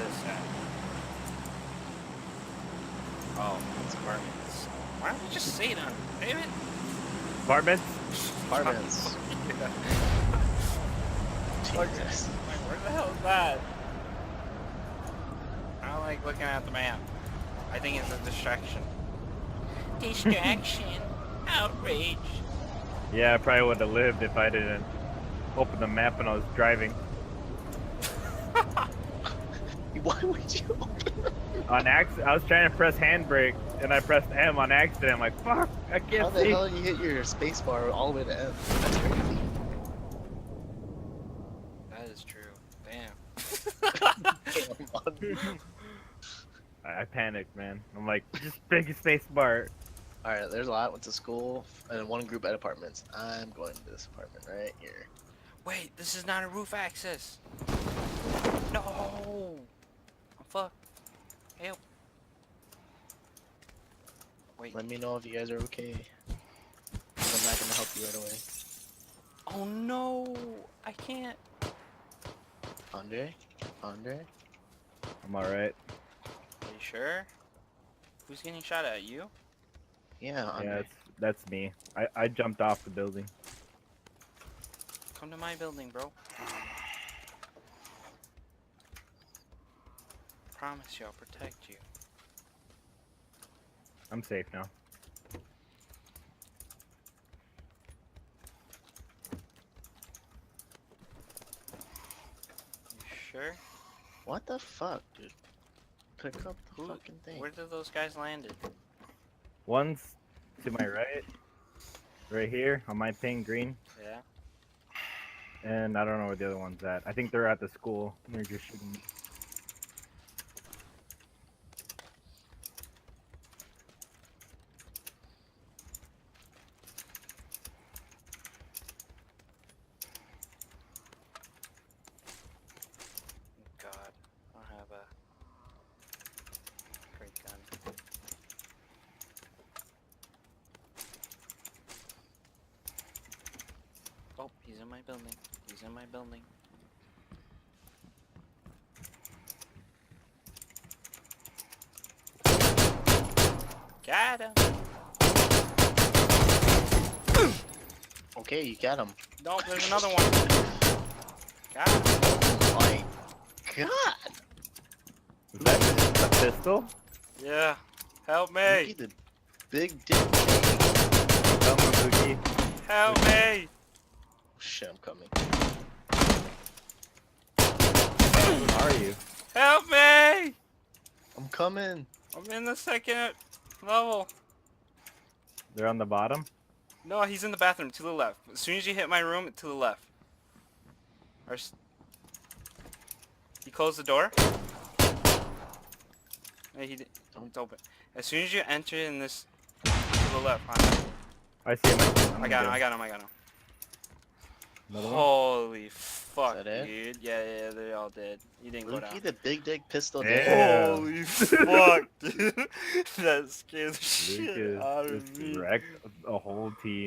this at? Oh, it's apartments. Why don't we just say it on? Damn it! Apartments? Apartments. Yeah. Jesus. Like, where the hell is that? I don't like looking at the map. I think it's a distraction. Distraction. Outrage. Yeah, I probably would have lived if I didn't open the map when I was driving. Why would you open it? On accident, I was trying to press handbrake and I pressed M on accident. I'm like, fuck, I How can't the see. hell you hit your space bar all the way to M? That's crazy. That is true. Damn. I panicked, man. I'm like, just pick a space bar. Alright, there's a lot. Went to school and one group at apartments. I'm going to this apartment right here. Wait, this is not a roof access. No. I'm fucked. Help. Wait. Let me know if you guys are okay. I'm not gonna help you right away. Oh no. I can't. Andre? Andre? I'm alright. Are you sure? Who's getting shot at? You? Yeah, Andre. Yeah, that's me. I jumped off the building. Come to my building, bro. Promise you I'll protect you. I'm safe now. You sure? What the fuck, dude? Pick up the Who? fucking thing. Where did those guys landed? One's to my right. Right here on my ping green. Yeah. And I don't know where the other one's at. I think they're at the school. They're just shooting me. God, I don't have a great gun. Oh, he's in my building. He's in my building. Got him. Okay, you got him. No, there's another one. Got him. Oh my god! Is that a pistol? Yeah. Help Mookie me. the big dick king. Come on, Mookie. Help me. Shit, I'm coming. Where are you? Help me. I'm coming! I'm in the second level. They're on the bottom? No, he's in the bathroom to the left. As soon as you hit my room, to the left. Or he closed the door. Hey, he did. Don't open. As soon as you enter in this, to the left. I see him. I got him. I got him. I got him. Another one? Holy fuck, Is that it? dude. Yeah, they all did. You didn't go down. Mookie the big dick pistol Yeah. dick. Holy fuck, dude. That scared the shit Lucas out of just me. wrecked a whole team.